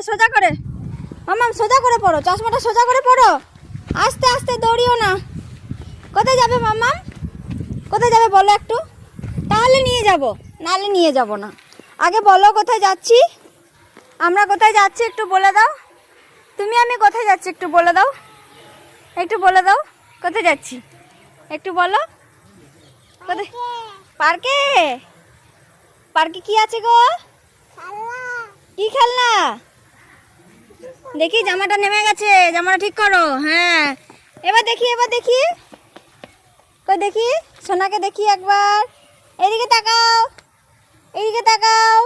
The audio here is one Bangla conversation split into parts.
সোজা করে মাম্মাম, সোজা করে পড়ো, চশমাটা সোজা করে পড়ো, আস্তে আস্তে দৌড়িও না। কোথায় যাবে মাম্মাম? কোথায় যাবে বলো একটু, তাহলে নিয়ে যাব, নাহলে নিয়ে যাব না। আগে বলো কোথায় যাচ্ছি, আমরা কোথায় যাচ্ছি একটু বলে দাও। তুমি আমি কোথায় যাচ্ছি একটু বলে দাও, একটু বলে দাও কোথায় যাচ্ছি একটু বলো। কোথায়? পার্কে। পার্কে কি আছে গো? কি খেলনা? দেখি জামাটা নেমে গেছে, জামাটা ঠিক করো। হ্যাঁ এবার দেখি, এবার দেখি, কই দেখি সোনাকে দেখি একবার। এদিকে তাকাও, এদিকে তাকাও।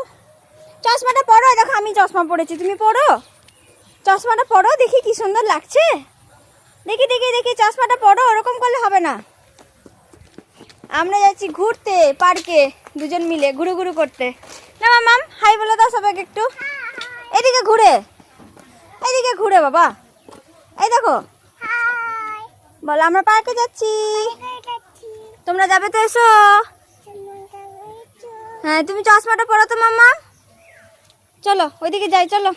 চশমাটা পরো, দেখো আমি চশমা পরেছি, তুমি পরো, চশমাটা পরো, দেখি কি সুন্দর লাগছে। দেখি দেখি দেখি চশমাটা পরো, ওরকম করলে হবে না। আমরা যাচ্ছি ঘুরতে পার্কে, দুজন মিলে ঘুরু ঘুরু করতে। না মাম, হাই বলে দাও সবাইকে একটু। এদিকে ঘুরে, এদিকে ঘুরে বাবা, এই দেখো বলো আমরা পার্কে যাচ্ছি। তোমরা যাবে তো, এসো। হ্যাঁ তুমি চশমাটা পরো তো মাম্মা, চলো ওইদিকে যাই, চলো।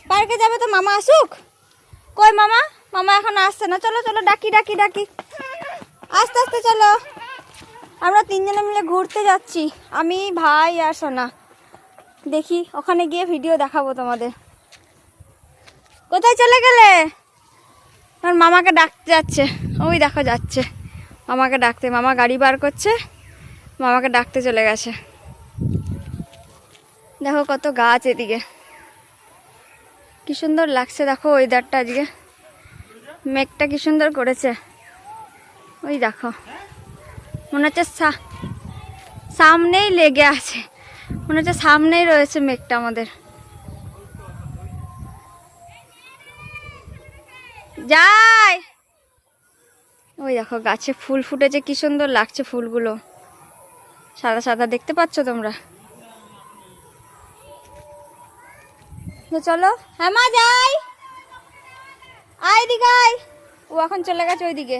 পার্কে যাবে তো, মামা আসুক। কই মামা? মামা এখন আসছে না, চলো চলো ডাকি ডাকি ডাকি, আস্তে আস্তে চলো। আমরা তিনজনে মিলে ঘুরতে যাচ্ছি, আমি, ভাই আর সোনা। দেখি ওখানে গিয়ে ভিডিও দেখাবো তোমাদের। কোথায় চলে গেলে? আমার মামাকে ডাকতে যাচ্ছে, ওই দেখো যাচ্ছে মামাকে ডাকতে, মামা গাড়ি বার করছে, মামাকে ডাকতে চলে গেছে। দেখো কত গাছ এদিকে, কি সুন্দর লাগছে। দেখো ওয়েদারটা আজকে, মেঘটা কি সুন্দর করেছে। ওই দেখো মনে হচ্ছে সামনেই লেগে আছে, মনে হচ্ছে সামনেই রয়েছে মেঘটা আমাদের। যাই, ওই দেখো গাছে ফুল ফুটেছে, কি সুন্দর লাগছে ফুলগুলো, সাদা সাদা দেখতে পাচ্ছ তোমরা। চলো। হ্যাঁ মা যাই, আয় দিকে আয়। ও এখন চলে গেছে ওইদিকে,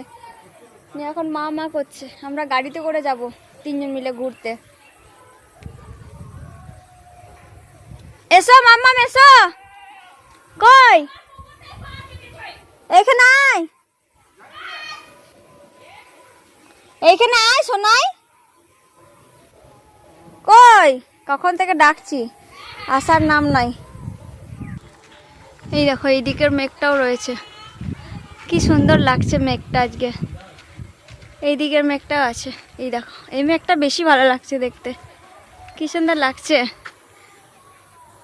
এখন মা মা করছে। আমরা গাড়িতে করে যাব তিনজন মিলে ঘুরতে। এসো মাম্মাম এসো। কই? এখানে আয়, এইখানে আয় সোনাই। কই? কখন থেকে ডাকছি, আসার নাম নাই। এই দেখো এইদিকের মেঘটাও রয়েছে, কি সুন্দর লাগছে মেঘটা আজকে। এই দিকের মেঘটাও আছে, এই দেখো এই মেঘটা বেশি ভালো লাগছে দেখতে, কি সুন্দর লাগছে।